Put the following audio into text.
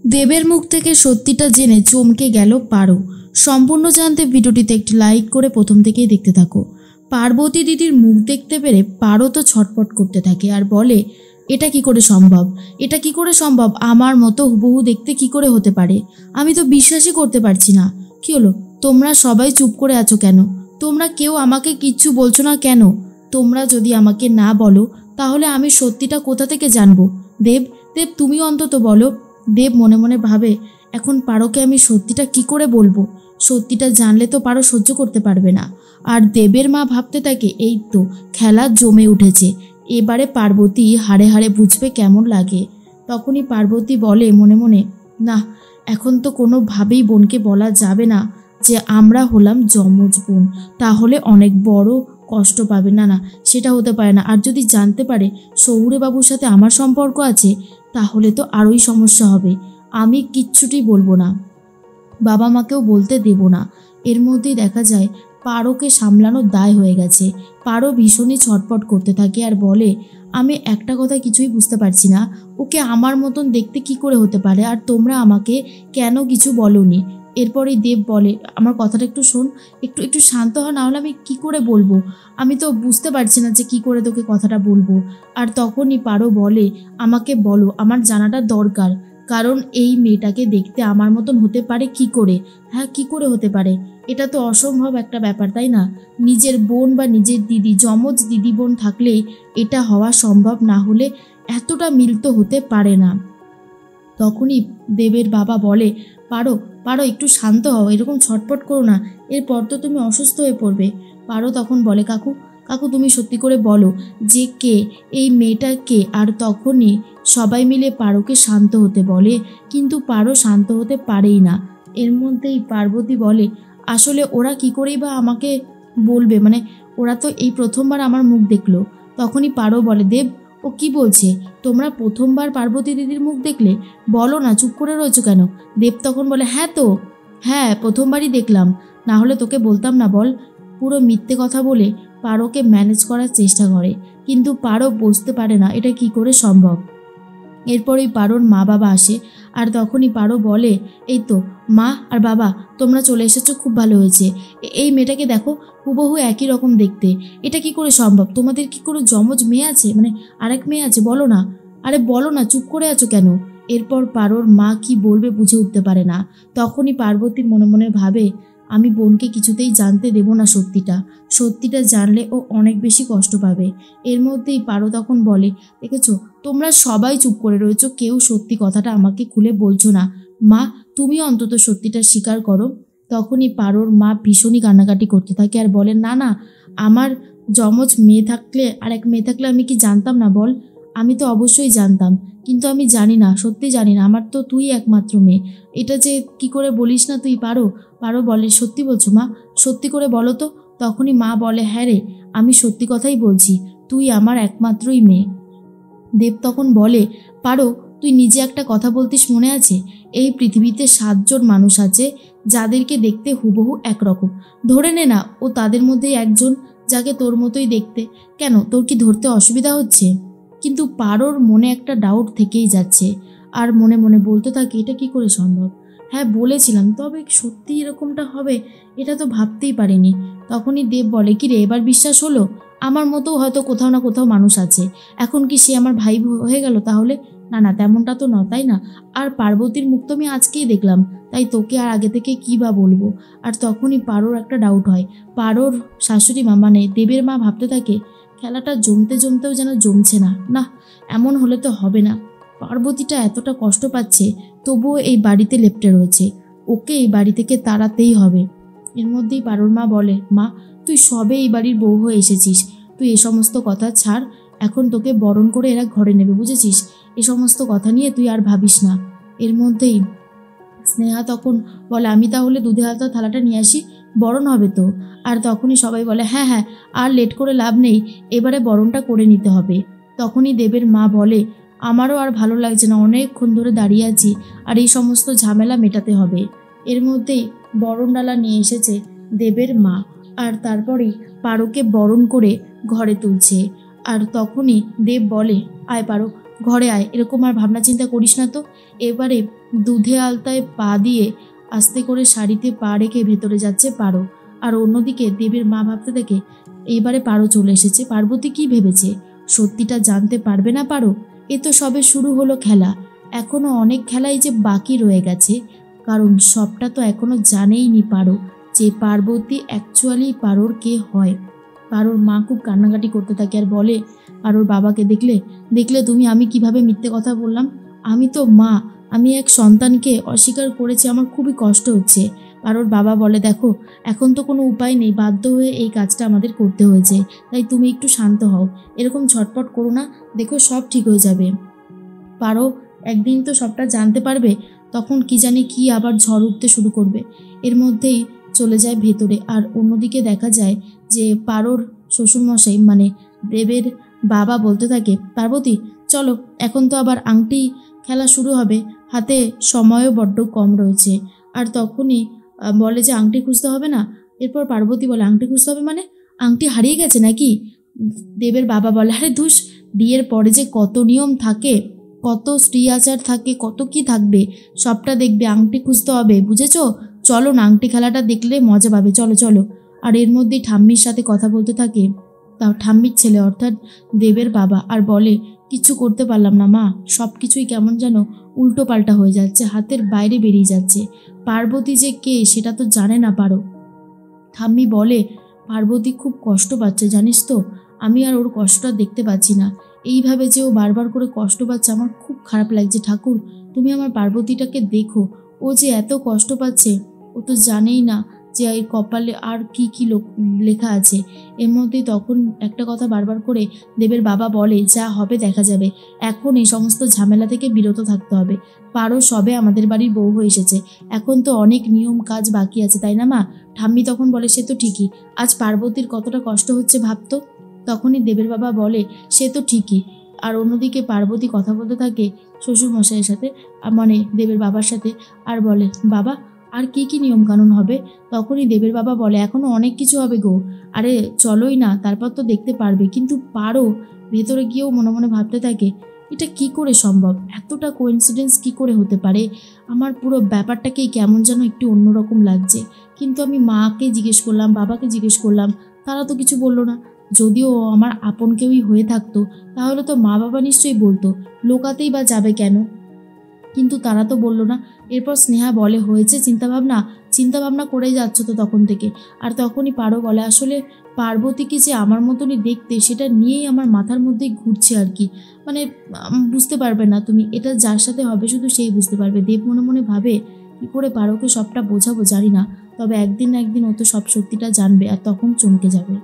দেবের মুখ থেকে সত্যিটা জেনে চমকে গেল পারো। সম্পূর্ণ জানতে ভিডিওটিতে একটি লাইক করে প্রথম থেকেই দেখতে থাকো। পার্বতী দিদির মুখ দেখতে পেরে পারো তো ছটফট করতে থাকে আর বলে, এটা কি করে সম্ভব, এটা কি করে সম্ভব, আমার মতো হুবহু দেখতে কি করে হতে পারে, আমি তো বিশ্বাসই করতে পারছি না। কি হলো, তোমরা সবাই চুপ করে আছো কেন? তোমরা কেউ আমাকে কিচ্ছু বলছো না কেন? তোমরা যদি আমাকে না বলো তাহলে আমি সত্যিটা কোথা থেকে জানবো? দেব, দেব তুমিও অন্তত বলো। দেব মনে মনে ভাবে, এখন পারোকে আমি সত্যিটা কি করে বলবো? সত্যিটা জানলে তো পারো সহ্য করতে পারবে না। আর দেবের মা ভাবতে থাকে, এই তো খেলা জমে উঠেছে, এবারে পার্বতী হাড়ে হাড়ে বুঝবে কেমন লাগে। তখনই পার্বতী বলে মনে মনে, না, এখন তো কোনোভাবেই বোনকে বলা যাবে না যে আমরা হলাম যমজ বোন, তাহলে অনেক বড় কষ্ট পাবে। না না, সেটা হতে পারে না। আর যদি জানতে পারে শহুরে বাবুর সাথে আমার সম্পর্ক আছে তাহলে তো আরোই সমস্যা হবে। আমি কিচ্ছুটি বলবো না, বাবা মাকেও বলতে দেব না। এর মধ্যেই দেখা যায় পারোকে সামলানোর দায় হয়ে গেছে। পারো ভীষণই ছটফট করতে থাকে আর বলে, আমি একটা কথা কিছুই বুঝতে পারছি না, ওকে আমার মতন দেখতে কি করে হতে পারে, আর তোমরা আমাকে কেন কিছু বলোনি? এরপরেই দেব বলে, আমার কথাটা একটু শোন, একটু একটু শান্ত হ, না হলে আমি কি করে বলবো? আমি তো বুঝতে পারছি না যে কি করে তোকে কথাটা বলবো। আর তখনই পারো বলে, আমাকে বলো, আমার জানাটা দরকার, কারণ এই মেয়েটাকে দেখতে আমার মতন হতে পারে কি করে? হ্যাঁ, কি করে হতে পারে? এটা তো অসম্ভব একটা ব্যাপার, তাই না? নিজের বোন বা নিজের দিদি, যমজ দিদি বোন থাকলেই এটা হওয়া সম্ভব, না হলে এতটা মিল তো হতে পারে না। তখনই দেবের বাবা বলে, পারো, পারো একটু শান্ত হও, এরকম ছটফট করো না, এরপর তো তুমি অসুস্থ হয়ে পড়বে। পারো তখন বলে, কাকু, কাকু তুমি সত্যি করে বলো যে কে এই মেয়েটা, কে? আর তখনই সবাই মিলে পারোকে শান্ত হতে বলে, কিন্তু পারো শান্ত হতে পারেই না। এর মধ্যেই পার্বতী বলে, আসলে ওরা কি করেই বা আমাকে বলবে, মানে ওরা তো এই প্রথমবার আমার মুখ দেখলো। তখনই পারো বলে, দেব, ও কি বলছে? তোমরা প্রথমবার পার্বতী দিদির মুখ দেখলে? বলো না, চুপ করে রয়েছো কেন? দেব তখন বলে, হ্যাঁ তো, হ্যাঁ প্রথমবারই দেখলাম, না হলে তোকে বলতাম না বল? পুরো মিথ্যে কথা বলে পারোকে ম্যানেজ করার চেষ্টা করে, কিন্তু পারো বুঝতে পারে না এটা কি করে সম্ভব। এরপরেই পারোর মা বাবা আসে আর তখনই পারো বলে, এই তো মা আর বাবা, তোমরা চলে এসেছো, খুব ভালো হয়েছে। এই মেয়েটাকে দেখো, হুবহু একই রকম দেখতে, এটা কি করে সম্ভব? তোমাদের কি কোনো যমজ মেয়ে আছে, মানে আরেক মেয়ে আছে? বলো না, আরে বলো না, চুপ করে আছো কেন? এরপর পারোর মা কি বলবে বুঝে উঠতে পারে না। তখনই পার্বতী মনে মনে ভাবে, আমি বোনকে কিছুতেই জানতে দেব না সত্যিটা, সত্যিটা জানলে ও অনেক বেশি কষ্ট পাবে। এর মধ্যেই পারো তখন বলে, দেখেছো, তোমরা সবাই চুপ করে রয়েছো, কেউ সত্যি কথাটা আমাকে খুলে বলছো না। মা, তুমি অন্তত সত্যিটা স্বীকার করো। তখনই পারোর মা ভীষণই কান্নাকাটি করতে থাকে আর বলেন, না না, আমার যমজ মেয়ে থাকলে আর এক মেয়ে থাকলে আমি কি জানতাম না বল? আমি তো অবশ্যই জানতাম, কিন্তু আমি জানি না, সত্যি জানি না, আমার তো তুই একমাত্র মেয়ে। এটা যে কি করে বলিস না তুই? পারো, পারো বলে, সত্যি বলছো মা? সত্যি করে বলো তো। তখনই মা বলে, হ্যাঁ রে, আমি সত্যি কথাই বলছি, তুই আমার একমাত্রই মেয়ে। দেব তখন বলে, পারো, তুই নিজে একটা কথা বলতিস মনে আছে? এই পৃথিবীতে 7জন মানুষ আছে যাদেরকে দেখতে হুবহু একরকম। ধরে নে না ও তাদের মধ্যেই একজন, যাকে তোর মতোই দেখতে। কেন, তোর কি ধরতে অসুবিধা হচ্ছে? কিন্তু পারোর মনে একটা ডাউট থেকেই যাচ্ছে আর মনে মনে বলতে থাকে, এটা কি করে সম্ভব? হ্যাঁ বলেছিলাম, তবে সত্যি এরকমটা হবে এটা তো ভাবতেই পারিনি। তখনই দেব বলে, কি রে, এবার বিশ্বাস হলো? আমার মতো হয়তো কোথাও না কোথাও মানুষ আছে, এখন কি সে আমার ভাই হয়ে গেল তাহলে? না না, তেমনটা তো না, তাই না? আর পার্বতীর মুখ তো আমি আজকেই দেখলাম, তাই তোকে আর আগে থেকে কী বা বলবো। আর তখনই পারোর একটা ডাউট হয়। পারোর শাশুড়ি মা, মানে দেবের মা ভাবতে থাকে, খেলাটা জমতে জমতেও যেন জমছে না। না, এমন হলে তো হবে না। পার্বতীটা এতটা কষ্ট পাচ্ছে, তবুও এই বাড়িতে লেপ্টে রয়েছে, ওকে এই বাড়ি থেকে তাড়াতেই হবে। এর মধ্যেই পারোর মা বলে, মা, তুই সবে এই বাড়ির বউ হয়ে এসেছিস, তুই এ সমস্ত কথা ছাড়, এখন তোকে বরণ করে এরা ঘরে নেবে, বুঝেছিস? এ সমস্ত কথা নিয়ে তুই আর ভাবিস না। এর মধ্যেই স্নেহা তখন বলে, আমি তাহলে দুধে হালতা থালাটা নিয়ে আসি, বরণ হবে তো। আর তখনই সবাই বলে, হ্যাঁ হ্যাঁ, আর লেট করে লাভ নেই, এবারে বরণটা করে নিতে হবে। তখনই দেবের মা বলে, আমারও আর ভালো লাগছে না, অনেকক্ষণ ধরে দাঁড়িয়ে আছি, আর এই সমস্ত ঝামেলা মেটাতে হবে। এর মধ্যেই বরণডালা নিয়ে এসেছে দেবের মা, আর তারপরেই পারোকে বরণ করে ঘরে তুলছে। আর তখনই দেব বলে, আয় পারো, ঘরে আয়, এরকম আর ভাবনা চিন্তা করিস না তো। এবারে দুধে আলতায় পা দিয়ে আস্তে করে শাড়িতে পা রেখে ভেতরে যাচ্ছে পারো। আর অন্যদিকে দেবের মা ভাবতে থাকে এবারে পারো চলে এসেছে। পার্বতী কি ভেবেছে সত্যিটা জানতে পারবে না পারো? এ তো সবে শুরু হলো খেলা, এখনো অনেক খেলাই যে বাকি রয়ে গেছে। কারণ সবটা তো এখনো জানেই নি পারো যে পার্বতী অ্যাকচুয়ালি পারোর কে হয়। পারোর মা খুব কান্নাকাটি করতে থাকে আর বলে পারোর বাবাকে, দেখলে দেখলে তুমি আমি কিভাবে মিথ্যে কথা বললাম। আমি তো মা, আমি এক সন্তানকে অস্বীকার করেছি, আমার খুবই কষ্ট হচ্ছে। পারোর বাবা বলে দেখো এখন তো কোনো উপায় নেই, বাধ্য হয়ে এই কাজটা আমাদের করতে হয়েছে, তাই তুমি একটু শান্ত হও, এরকম ছটপট করো না, দেখো সব ঠিক হয়ে যাবে। পারো একদিন তো সবটা জানতে পারবে, তখন কি জানি কি আবার ঝড় উঠতে শুরু করবে। এর মধ্যেই চলে যায় ভেতরে। আর অন্যদিকে দেখা যায় যে পারোর শ্বশুরমশাই মানে দেবের বাবা বলতে থাকে পার্বতী চলো, এখন তো আবার আংটি খেলা শুরু হবে, হাতে সময়ও বড্ড কম রয়েছে। আর তখনই বলে যে আংটি খুঁজতে হবে না। এরপর পার্বতী বলে আংটি খুঁজতে হবে মানে? আংটি হারিয়ে গেছে নাকি? দেবের বাবা বলে আরে ধুস, বিয়ের পরে যে কত নিয়ম থাকে, কত স্ত্রী আচার থাকে, কত কি থাকবে, সবটা দেখবে, আংটি খুঁজতে হবে, বুঝেছো? চলো না, আংটি খেলাটা দেখলে মজা পাবে, চলো চলো। আর এর মধ্যেই ঠাম্মির সাথে কথা বলতে থাকে, তাও ঠাম্মির ছেলে অর্থাৎ দেবের বাবা, আর বলে কিছু করতে পারলাম না মা, সব কিছুই কেমন যেন উল্টো পাল্টা হয়ে যাচ্ছে, হাতের বাইরে বেরিয়ে যাচ্ছে। পার্বতী যে কে সেটা তো জানে না পারো। ঠাম্মি বলে পার্বতী খুব কষ্ট পাচ্ছে জানিস তো, আমি আর ওর কষ্টটা দেখতে পাচ্ছি না, এইভাবে যে ও বারবার করে কষ্ট পাচ্ছে আমার খুব খারাপ লাগছে। ঠাকুর তুমি আমার পার্বতীটাকে দেখো, ও যে এত কষ্ট পাচ্ছে, ও তো জানেই না যে এর কপালে আর কি কি লেখা আছে। এর মধ্যেই তখন একটা কথা বারবার করে দেবের বাবা বলে যা হবে দেখা যাবে, এখন এই সমস্ত ঝামেলা থেকে বিরত থাকতে হবে। পারো সবে আমাদের বাড়ির বউ হয়ে এসেছে, এখন তো অনেক নিয়ম কাজ বাকি আছে, তাই না মা? ঠাম্মি তখন বলে সে তো ঠিকই, আজ পার্বতীর কতটা কষ্ট হচ্ছে ভাবতো। তখনই দেবের বাবা বলে সে তো ঠিকই। আর অন্যদিকে পার্বতী কথা বলতে থাকে শ্বশুরমশাইয়ের সাথে, মানে দেবের বাবার সাথে, আর বলে বাবা আর কি কি নিয়ম কানুন হবে? তখনই দেবের বাবা বলে এখনো অনেক কিছু হবে গো, আরে চলোই না, তারপর তো দেখতে পারবে। কিন্তু পারো ভেতরে গিয়েও মনে মনে ভাবতে থাকে এটা কি করে সম্ভব, এতটা কোইন্সিডেন্স কি করে হতে পারে, আমার পুরো ব্যাপারটাকেই কেমন যেন একটু অন্যরকম লাগছে। কিন্তু আমি মাকে জিজ্ঞেস করলাম, বাবাকে জিজ্ঞেস করলাম, তারা তো কিছু বললো না। যদিও আমার আপন কেউই হয়ে থাকতো তাহলে তো মা বাবা নিশ্চয়ই বলতো, লোকাতেই বা যাবে কেন, কিন্তু তারা তো বললো না। এরপর স্নেহা বলে হয়েছে চিন্তাভাবনা, চিন্তাভাবনা করেই যাচ্ছ তো তখন থেকে। আর তখনই পারো বলে আসলে পার্বতীকে যে আমার মতনই দেখতে সেটা নিয়েই আমার মাথার মধ্যেই ঘুরছে আর কি, মানে বুঝতে পারবে না তুমি, এটা যার সাথে হবে শুধু সেই বুঝতে পারবে। দেব মনে মনে ভাবে কী করে পারোকে সবটা বোঝাবো জানি না, তবে একদিন না একদিন ও তো সব সত্যিটা জানবে আর তখন চমকে যাবে।